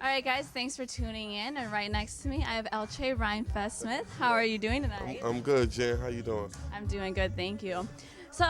All right, guys, thanks for tuning in. And right next to me, I have Elche Rhymefest Smith. How are you doing tonight? I'm good, Jen. How you doing? I'm doing good, thank you. So,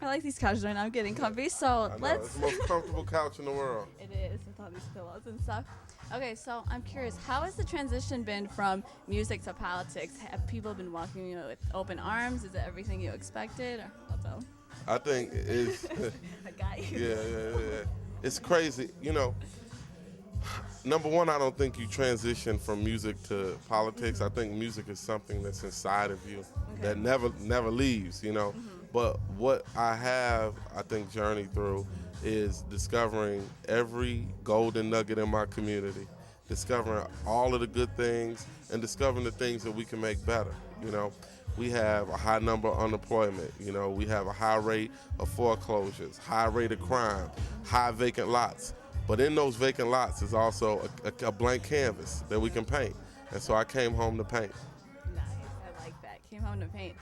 I like these couches right now. I'm getting comfy. So, I know, let's. it's the most comfortable couch in the world. It is, with all these pillows and stuff. Okay, so I'm curious, how has the transition been from music to politics? Have people been welcoming you with open arms? Is it everything you expected? Or what's up? I think it's A guy. yeah. It's crazy. Number one, I don't think you transition from music to politics. I think music is something that's inside of you that never leaves. But what I think, journeyed through is discovering every golden nugget in my community, discovering all of the good things, and discovering the things that we can make better. We have a high number of unemployment. We have a high rate of foreclosures, high rate of crime, high vacant lots. But in those vacant lots is also a blank canvas that we can paint. And so I came home to paint. Nice, I like that. Came home to paint.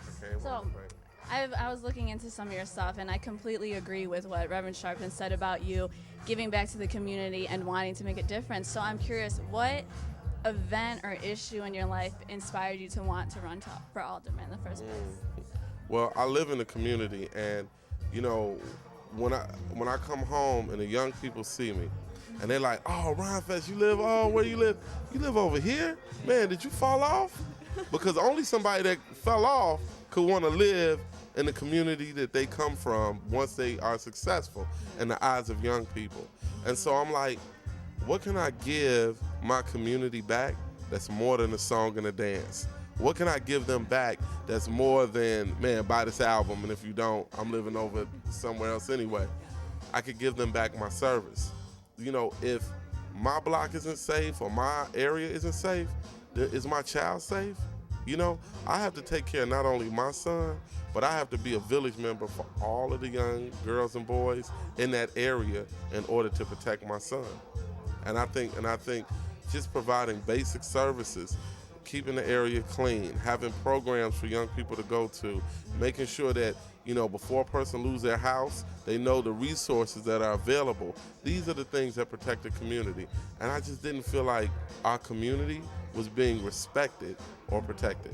I was looking into some of your stuff, and I completely agree with what Reverend Sharpton said about you giving back to the community and wanting to make a difference. So I'm curious, what event or issue in your life inspired you to want to run for alderman in the first place? Well, I live in the community, and when I come home and the young people see me, and they're like, "Oh, Rhymefest, you live? Oh, where you live? You live over here? Man, did you fall off?" Because only somebody that fell off could want to live in the community that they come from once they are successful in the eyes of young people. And so I'm like, what can I give my community back that's more than a song and a dance? What can I give them back that's more than, man, buy this album, and if you don't, I'm living over somewhere else anyway. I could give them back my service. If my block isn't safe or my area isn't safe, is my child safe? I have to take care of not only my son, but I have to be a village member for all of the young girls and boys in that area in order to protect my son. And I think just providing basic services, keeping the area clean, having programs for young people to go to, making sure that, before a person loses their house, they know the resources that are available. These are the things that protect the community. And I just didn't feel like our community was being respected or protected.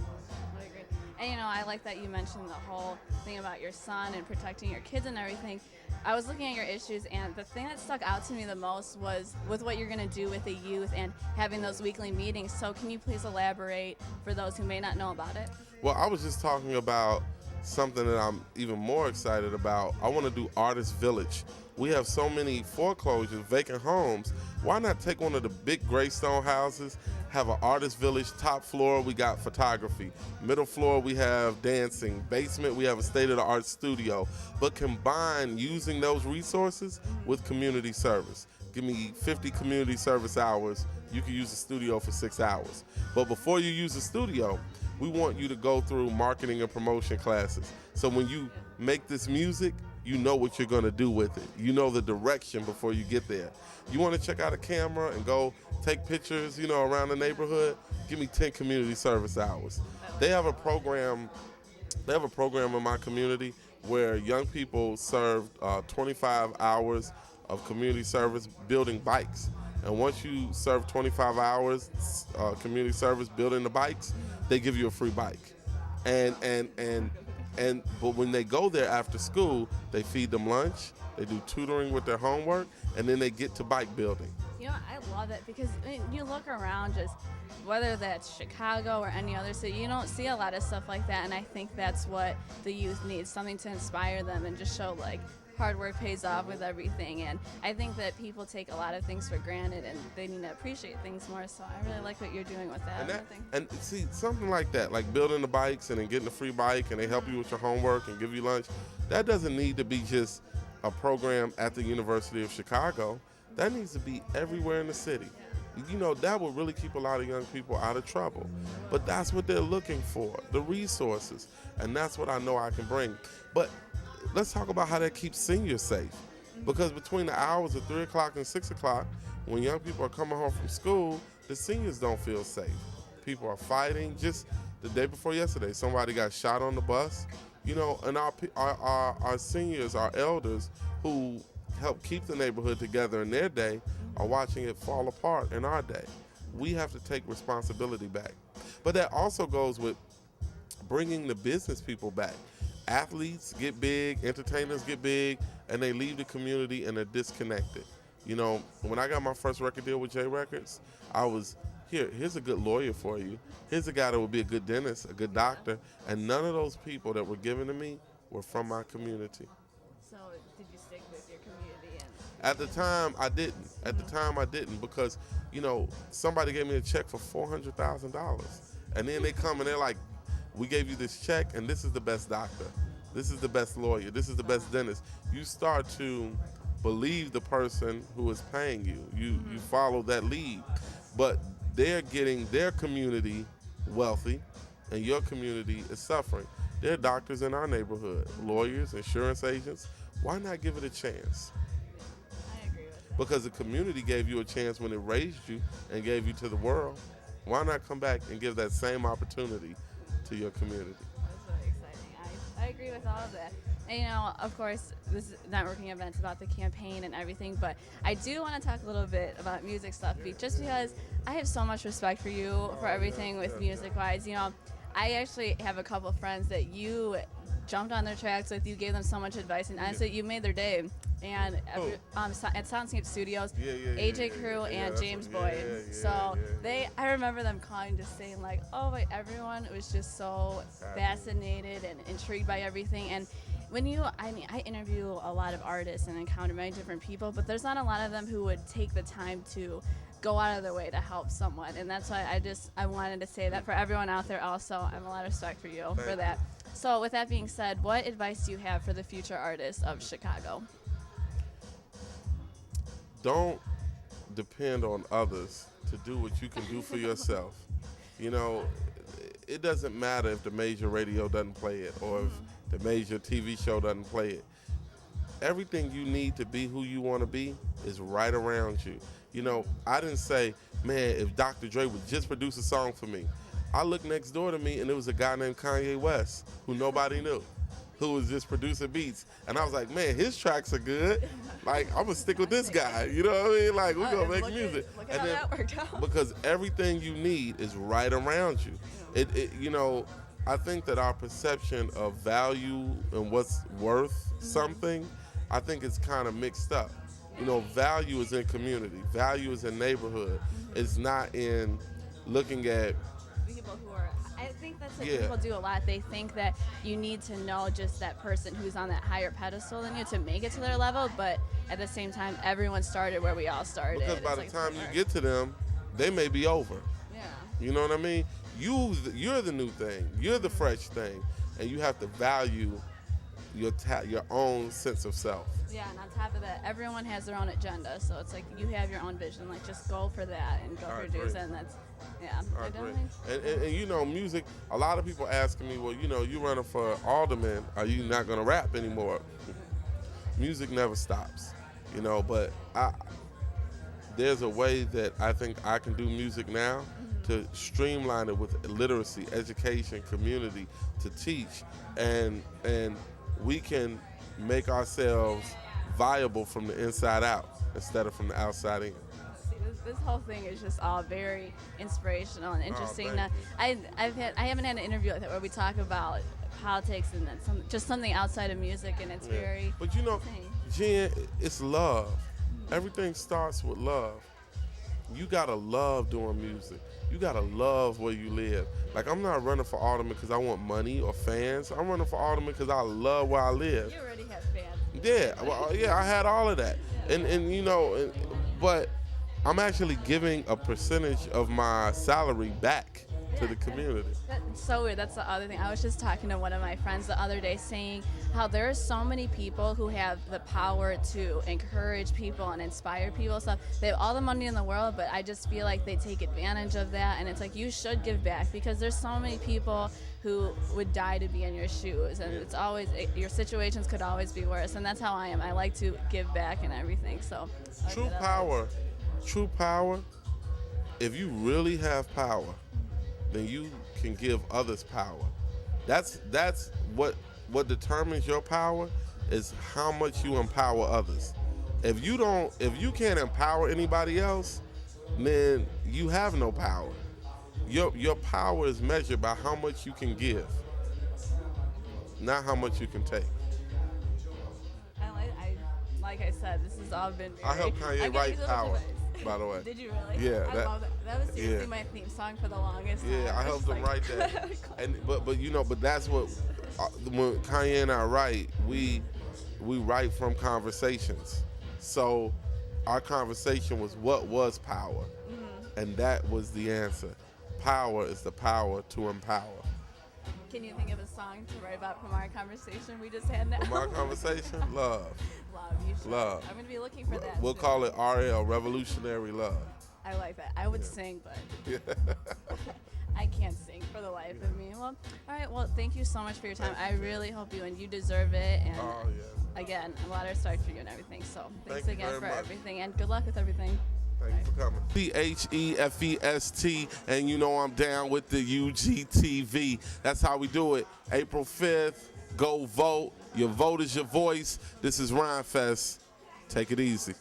I agree. And I like that you mentioned the whole thing about your son and protecting your kids and everything. I was looking at your issues, and the thing that stuck out to me the most was with what you're going to do with the youth and having those weekly meetings. So can you please elaborate for those who may not know about it? Well, I was just talking about something that I'm even more excited about. I want to do Artist Village. We have so many foreclosures, vacant homes. Why not take one of the big gray stone houses, have an Artist Village? Top floor, we got photography. Middle floor, we have dancing. Basement, we have a state-of-the-art studio. But combine using those resources with community service. Give me 50 community service hours. You can use the studio for 6 hours. But before you use the studio, we want you to go through marketing and promotion classes. So when you make this music, you know what you're gonna do with it. You know the direction before you get there. You wanna check out a camera and go take pictures, around the neighborhood? Give me 10 community service hours. They have a program in my community where young people serve 25 hours of community service building bikes. And once you serve 25 hours community service building the bikes, they give you a free bike. But when they go there after school, they feed them lunch, they do tutoring with their homework, and then they get to bike building. I love it because you look around, just whether that's Chicago or any other city, you don't see a lot of stuff like that, and I think that's what the youth needs, something to inspire them and just show hard work pays off with everything. And I think that people take a lot of things for granted, and they need to appreciate things more. So I really like what you're doing with that. And see, something like that, like building the bikes and then getting a free bike, and they help you with your homework and give you lunch. That doesn't need to be just a program at the University of Chicago. That needs to be everywhere in the city. That will really keep a lot of young people out of trouble. But that's what they're looking for, the resources. And that's what I know I can bring. But let's talk about how that keeps seniors safe. Because between the hours of 3 o'clock and 6 o'clock, when young people are coming home from school, the seniors don't feel safe. People are fighting. Just the day before yesterday, somebody got shot on the bus. And our seniors, our elders, who help keep the neighborhood together in their day, are watching it fall apart in our day. We have to take responsibility back. But that also goes with bringing the business people back. Athletes get big, entertainers get big, and they leave the community and they're disconnected. You know, when I got my first record deal with J Records, I was, here's a good lawyer for you. Here's a guy that would be a good dentist, a good doctor. And none of those people that were given to me were from my community. So did you stick with your community? At the time, I didn't. At the time, I didn't because, you know, somebody gave me a check for $400,000. And then they come and they're like, we gave you this check and this is the best doctor. This is the best lawyer. This is the best dentist. You start to believe the person who is paying you. You follow that lead. But they're getting their community wealthy and your community is suffering. There are doctors in our neighborhood, lawyers, insurance agents. Why not give it a chance? I agree with that. Because the community gave you a chance when it raised you and gave you to the world. Why not come back and give that same opportunity to your community? That's really exciting. I agree with all of that. And, you know, of course, this is networking events about the campaign and everything, but I do want to talk a little bit about music stuff, just because I have so much respect for you for everything with music-wise. You know, I actually have a couple of friends that you jumped on their tracks with. You gave them so much advice, and honestly, you made their day. And at Soundscape Studios, AJ Crew and James Boyd. I remember them calling, just saying like, oh, wait, everyone was just so fascinated and intrigued by everything. And I interview a lot of artists and encounter many different people, but there's not a lot of them who would take the time to go out of their way to help someone. And that's why I wanted to say that for everyone out there also. I have a lot of respect for you for that. So with that being said, what advice do you have for the future artists of Chicago? Don't depend on others to do what you can do for yourself. You know, it doesn't matter if the major radio doesn't play it or if the major TV show doesn't play it. Everything you need to be who you want to be is right around you. You know, I didn't say, man, if Dr. Dre would just produce a song for me. I looked next door to me and there was a guy named Kanye West who nobody knew, who was just producing beats. And I was like, man, his tracks are good. Like, I'm going to stick with this guy. You know what I mean? Like, we're going to make music. Look at how that worked out. Because everything you need is right around you. You know, I think that our perception of value and what's worth something, I think it's kind of mixed up. You know, value is in community. Value is in neighborhood. It's not in looking at people who are, I think that's what people do a lot. They think that you need to know just that person who's on that higher pedestal than you to make it to their level, but at the same time, everyone started where we all started. Because by the time you get to them, they may be over. Yeah. You know what I mean? You're the new thing. You're the fresh thing, and you have to value your own sense of self. Yeah, and on top of that, everyone has their own agenda, so it's like you have your own vision. Like, just go for that and go produce it, and that's, I agree. And you know, music, a lot of people asking me, well, you know, you running for alderman, are you not going to rap anymore? Music never stops, you know, but there's a way that I think I can do music now to streamline it with literacy, education, community, to teach, and we can make ourselves viable from the inside out instead of from the outside in. See, this whole thing is just all very inspirational and interesting. I haven't had an interview like that where we talk about politics and then just something outside of music, and it's very. But you know, Jen, it's love. Everything starts with love. You gotta love doing music. You gotta love where you live. Like, I'm not running for alderman because I want money or fans. I'm running for alderman because I love where I live. You already have fans. Yeah, well, I had all of that, and you know, but I'm actually giving a percentage of my salary back to the community. That's so weird. That's the other thing. I was just talking to one of my friends the other day saying how there are so many people who have the power to encourage people and inspire people. So they have all the money in the world, but I just feel like they take advantage of that. And it's like, you should give back, because there's so many people who would die to be in your shoes. And it's always, your situations could always be worse. And that's how I am. I like to give back and everything. So true power, if you really have power, then you can give others power. That's what determines your power, is how much you empower others. if you can't empower anybody else, then you have no power. Your power is measured by how much you can give, not how much you can take. Like I said, this has all been very. I helped Kanye write Power, by the way. Did you really? Yeah, I love that. That was seriously yeah. my theme song for the longest time. Yeah, I helped him write that. But that's what when Kanye and I write, we write from conversations. So our conversation was what was power, and that was the answer. Power is the power to empower. Can you think of a song to write about from our conversation we just had now? From our conversation, love. Love, you should. Love. I'm going to be looking for that. We'll too. call it RL, Revolutionary Love. I like that. I would sing, but I can't sing for the life of me. Well, all right. Well, thank you so much for your time. I really hope you deserve it. And Oh, yeah. again, a lot of respect for you and everything. So thanks Thank you again very for much. everything, and good luck with everything. Thank you for coming. CHEFEST, and you know I'm down with the UGTV. That's how we do it. April 5th, go vote. Your vote is your voice. This is Rhymefest. Take it easy.